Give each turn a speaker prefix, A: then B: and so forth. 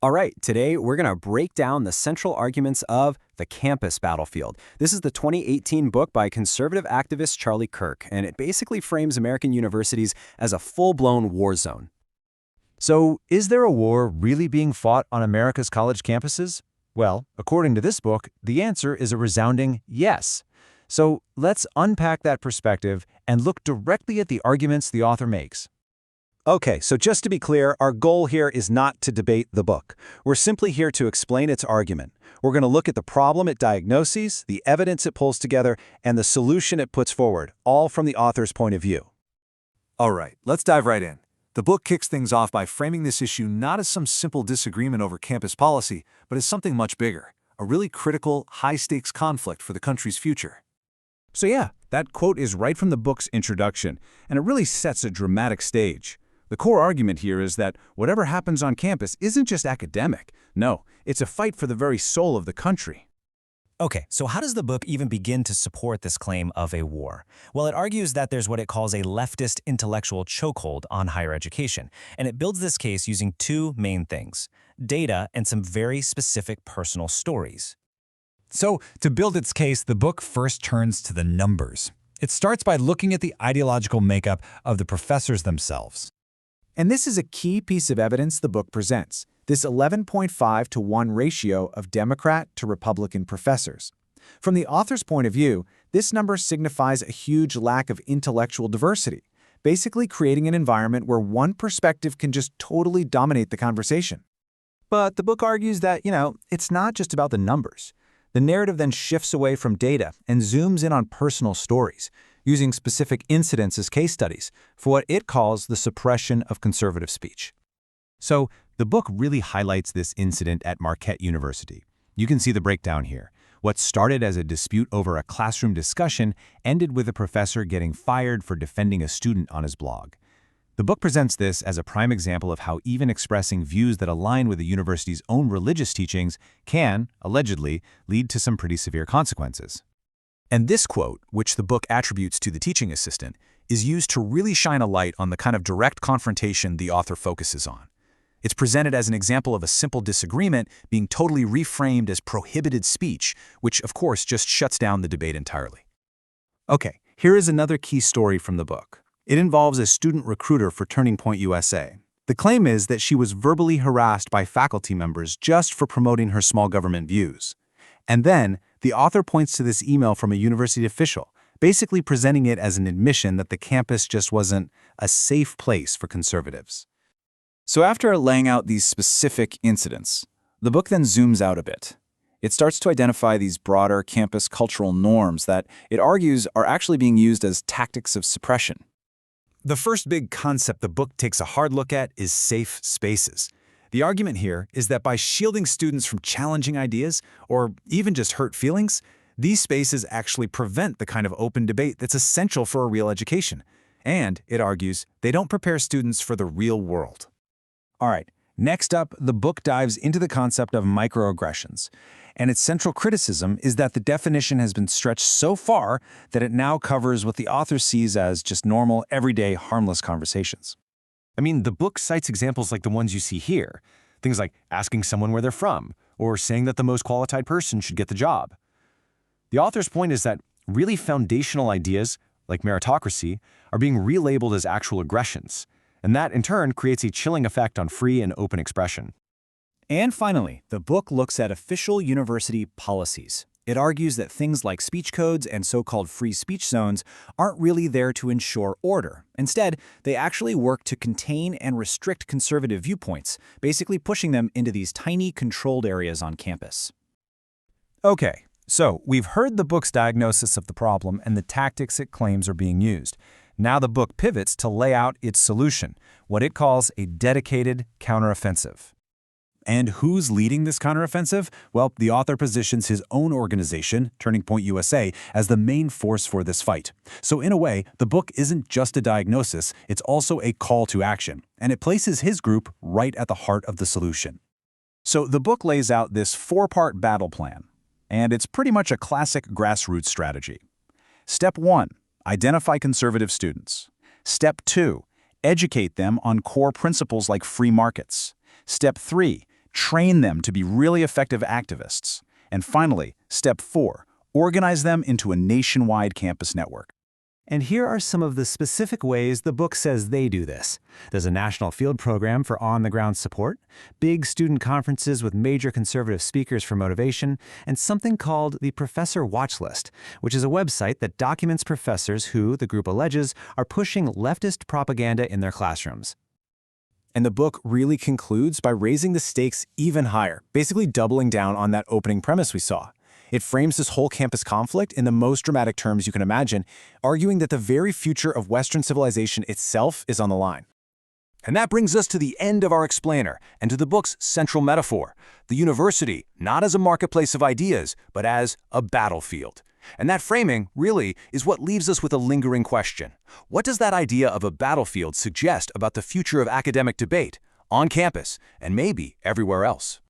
A: All right, today we're going to break down the central arguments of The Campus Battlefield. This is the 2018 book by conservative activist Charlie Kirk, and it basically frames American universities as a full-blown war zone.
B: So, is there a war really being fought on America's college campuses? Well, according to this book, the answer is a resounding yes. So, let's unpack that perspective and look directly at the arguments the author makes.
C: Okay, so just to be clear, our goal here is not to debate the book. We're simply here to explain its argument. We're going to look at the problem it diagnoses, the evidence it pulls together, and the solution it puts forward, all from the author's point of view.
D: All right, let's dive right in. The book kicks things off by framing this issue not as some simple disagreement over campus policy, but as something much bigger, a really critical, high-stakes conflict for the country's future.
E: So yeah, that quote is right from the book's introduction, and it really sets a dramatic stage. The core argument here is that whatever happens on campus isn't just academic. No, it's a fight for the very soul of the country.
F: Okay, so how does the book even begin to support this claim of a war? Well, it argues that there's what it calls a leftist intellectual chokehold on higher education, and it builds this case using two main things: data and some very specific personal stories.
G: So, to build its case, the book first turns to the numbers. It starts by looking at the ideological makeup of the professors themselves.
H: And this is a key piece of evidence the book presents, this 11.5 to 1 ratio of Democrat to Republican professors. From the author's point of view, this number signifies a huge lack of intellectual diversity, basically creating an environment where one perspective can just totally dominate the conversation.
C: But the book argues that, it's not just about the numbers. The narrative then shifts away from data and zooms in on personal stories, using specific incidents as case studies for what it calls the suppression of conservative speech.
B: So, the book really highlights this incident at Marquette University. You can see the breakdown here. What started as a dispute over a classroom discussion ended with a professor getting fired for defending a student on his blog. The book presents this as a prime example of how even expressing views that align with the university's own religious teachings can, allegedly, lead to some pretty severe consequences.
I: And this quote, which the book attributes to the teaching assistant, is used to really shine a light on the kind of direct confrontation the author focuses on. It's presented as an example of a simple disagreement being totally reframed as prohibited speech, which of course just shuts down the debate entirely. Okay, here is another key story from the book. It involves a student recruiter for Turning Point USA. The claim is that she was verbally harassed by faculty members just for promoting her small government views. And then, the author points to this email from a university official, basically presenting it as an admission that the campus just wasn't a safe place for conservatives. So after laying out these specific incidents, the book then zooms out a bit. It starts to identify these broader campus cultural norms that it argues are actually being used as tactics of suppression. The first big concept the book takes a hard look at is safe spaces. The argument here is that by shielding students from challenging ideas, or even just hurt feelings, these spaces actually prevent the kind of open debate that's essential for a real education. And, it argues, they don't prepare students for the real world. All right, next up, the book dives into the concept of microaggressions. And its central criticism is that the definition has been stretched so far that it now covers what the author sees as just normal, everyday, harmless conversations.
B: I mean, the book cites examples like the ones you see here. Things like asking someone where they're from, or saying that the most qualified person should get the job. The author's point is that really foundational ideas, like meritocracy, are being relabeled as actual aggressions, and that, in turn, creates a chilling effect on free and open expression.
I: And finally, the book looks at official university policies. It argues that things like speech codes and so-called free speech zones aren't really there to ensure order. Instead, they actually work to contain and restrict conservative viewpoints, basically pushing them into these tiny, controlled areas on campus.
C: Okay, so we've heard the book's diagnosis of the problem and the tactics it claims are being used. Now the book pivots to lay out its solution, what it calls a dedicated counteroffensive. And who's leading this counteroffensive? Well, the author positions his own organization, Turning Point USA, as the main force for this fight. So in a way, the book isn't just a diagnosis, it's also a call to action, and it places his group right at the heart of the solution. So the book lays out this four-part battle plan, and it's pretty much a classic grassroots strategy. Step 1, identify conservative students. Step 2, educate them on core principles like free markets. Step 3,
E: Train them to be really effective activists. And finally, step 4, organize them into a nationwide campus network.
A: And here are some of the specific ways the book says they do this. There's a national field program for on-the-ground support, big student conferences with major conservative speakers for motivation, and something called the Professor Watch List, which is a website that documents professors who, the group alleges, are pushing leftist propaganda in their classrooms.
H: And the book really concludes by raising the stakes even higher, basically doubling down on that opening premise we saw. It frames this whole campus conflict in the most dramatic terms you can imagine, arguing that the very future of Western civilization itself is on the line.
I: And that brings us to the end of our explainer and to the book's central metaphor, the university not as a marketplace of ideas, but as a battlefield. And that framing, really, is what leaves us with a lingering question. What does that idea of a battlefield suggest about the future of academic debate, on campus, and maybe everywhere else?